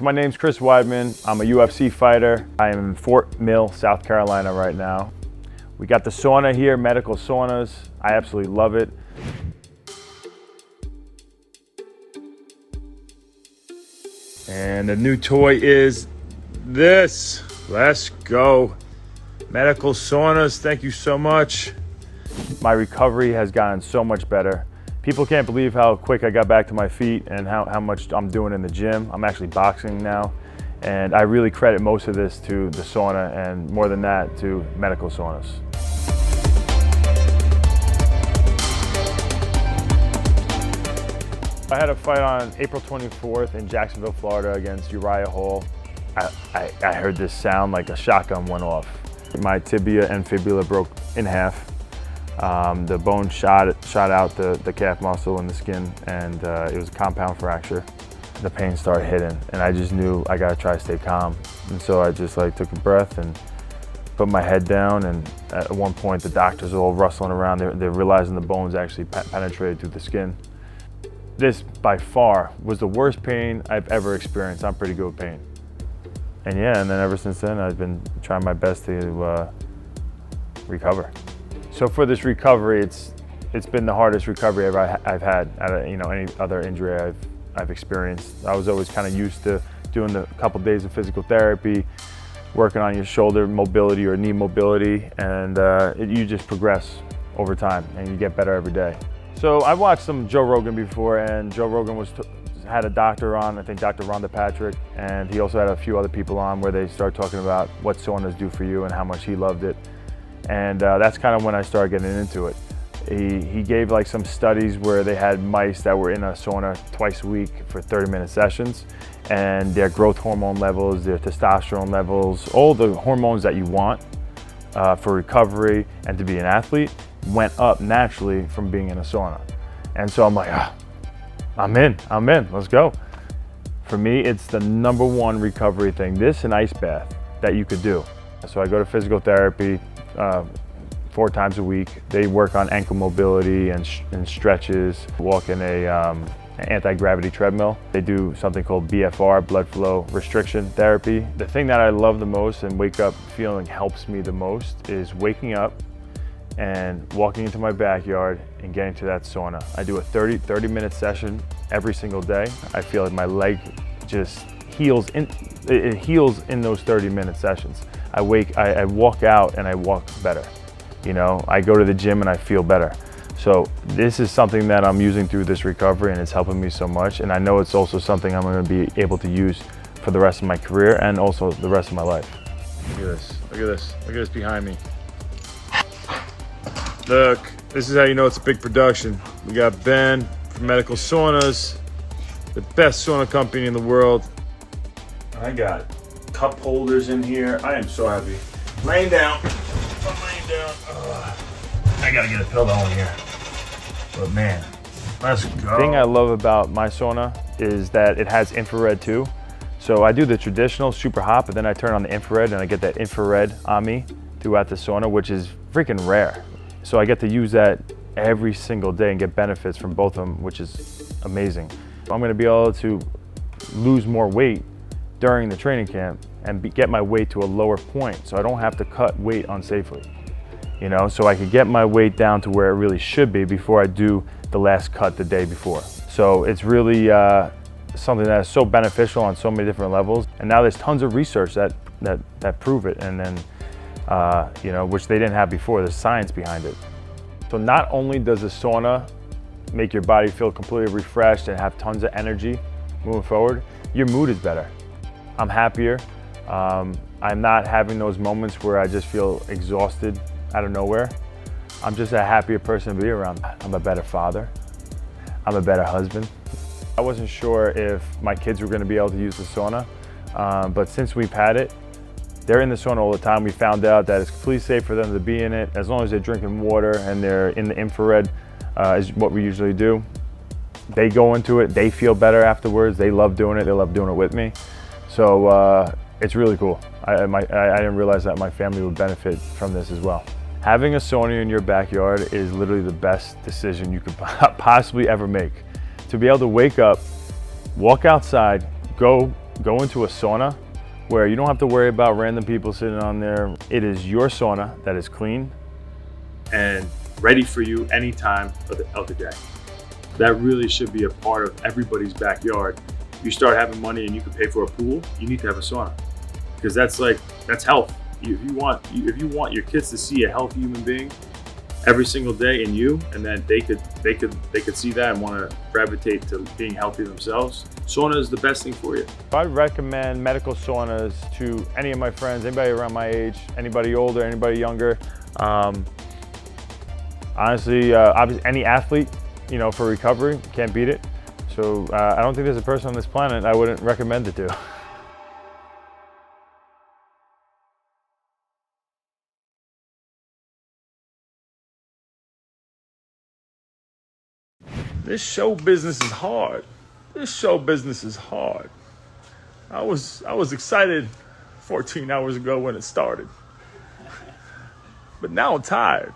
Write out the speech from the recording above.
So my name's Chris Weidman. I'm a UFC fighter. I am in Fort Mill, South Carolina right now. We got the sauna here, medical saunas. I absolutely love it. And the new toy is this. Let's go. Medical saunas, thank you so much. My recovery has gotten so much better. People can't believe how quick I got back to my feet and how much I'm doing in the gym. I'm actually boxing now. And I really credit most of this to the sauna and more than that to medical saunas. I had a fight on April 24th in Jacksonville, Florida against Uriah Hall. I heard this sound like a shotgun went off. My tibia and fibula broke in half. The bone shot out the calf muscle and the skin, and it was a compound fracture. The pain started hitting, and I just knew I gotta try to stay calm. And so I just took a breath and put my head down, and at one point the doctors are all rustling around. They're realizing the bones actually penetrated through the skin. This, by far, was the worst pain I've ever experienced. I'm pretty good with pain. And yeah, and then ever since then, I've been trying my best to recover. So for this recovery, it's been the hardest recovery I've had out of any other injury I've experienced. I was always kind of used to doing a couple days of physical therapy, working on your shoulder mobility or knee mobility, and you just progress over time and you get better every day. So I watched some Joe Rogan before, and Joe Rogan had a doctor on, I think Dr. Rhonda Patrick, and he also had a few other people on where they started talking about what saunas do for you and how much he loved it. And that's kind of when I started getting into it. He gave some studies where they had mice that were in a sauna twice a week for 30-minute sessions, and their growth hormone levels, their testosterone levels, all the hormones that you want for recovery and to be an athlete went up naturally from being in a sauna. And so I'm like, I'm in, let's go. For me, it's the #1 recovery thing, this and ice bath that you could do. So I go to physical therapy 4 times a week. They work on ankle mobility and stretches, walk in an anti-gravity treadmill. They do something called BFR, blood flow restriction therapy. The thing that I love the most and wake up feeling helps me the most is waking up and walking into my backyard and getting to that sauna. I do a 30-minute session every single day. I feel like my leg just heals in those 30-minute sessions. I walk out and I walk better. I go to the gym and I feel better. So this is something that I'm using through this recovery, and it's helping me so much. And I know it's also something I'm going to be able to use for the rest of my career and also the rest of my life. Look at this, look at this, look at this behind me. Look, this is how you know it's a big production. We got Ben from Medical Saunas, the best sauna company in the world. I got cup holders in here. I am so happy. Laying down. I'm laying down. I gotta get a pillow in here. But man, let's go. The thing I love about my sauna is that it has infrared too. So I do the traditional super hot, but then I turn on the infrared and I get that infrared on me throughout the sauna, which is freaking rare. So I get to use that every single day and get benefits from both of them, which is amazing. I'm gonna be able to lose more weight during the training camp and get my weight to a lower point, so I don't have to cut weight unsafely. So I could get my weight down to where it really should be before I do the last cut the day before. So it's really something that is so beneficial on so many different levels. And now there's tons of research that prove it, and then which they didn't have before. There's science behind it. So not only does a sauna make your body feel completely refreshed and have tons of energy moving forward, your mood is better. I'm happier. I'm not having those moments where I just feel exhausted out of nowhere. I'm just a happier person to be around. I'm a better father. I'm a better husband. I wasn't sure if my kids were going to be able to use the sauna, but since we've had it, they're in the sauna all the time. We found out that it's completely safe for them to be in it as long as they're drinking water and they're in the infrared, is what we usually do. They go into it, they feel better afterwards. They love doing it. They love doing it with me. So it's really cool. I didn't realize that my family would benefit from this as well. Having a sauna in your backyard is literally the best decision you could possibly ever make. To be able to wake up, walk outside, go Go into a sauna where you don't have to worry about random people sitting on there. It is your sauna that is clean and ready for you any time of the day. That really should be a part of everybody's backyard. You start having money and you can pay for a pool, you need to have a sauna, because that's health. If you want your kids to see a healthy human being every single day in you, and then they could see that and want to gravitate to being healthy themselves, sauna is the best thing for you. I recommend medical saunas to any of my friends, anybody around my age, anybody older, anybody younger. Honestly, obviously any athlete, for recovery, can't beat it. So I don't think there's a person on this planet I wouldn't recommend it to. This show business is hard. This show business is hard. I was excited 14 hours ago when it started. But now I'm tired.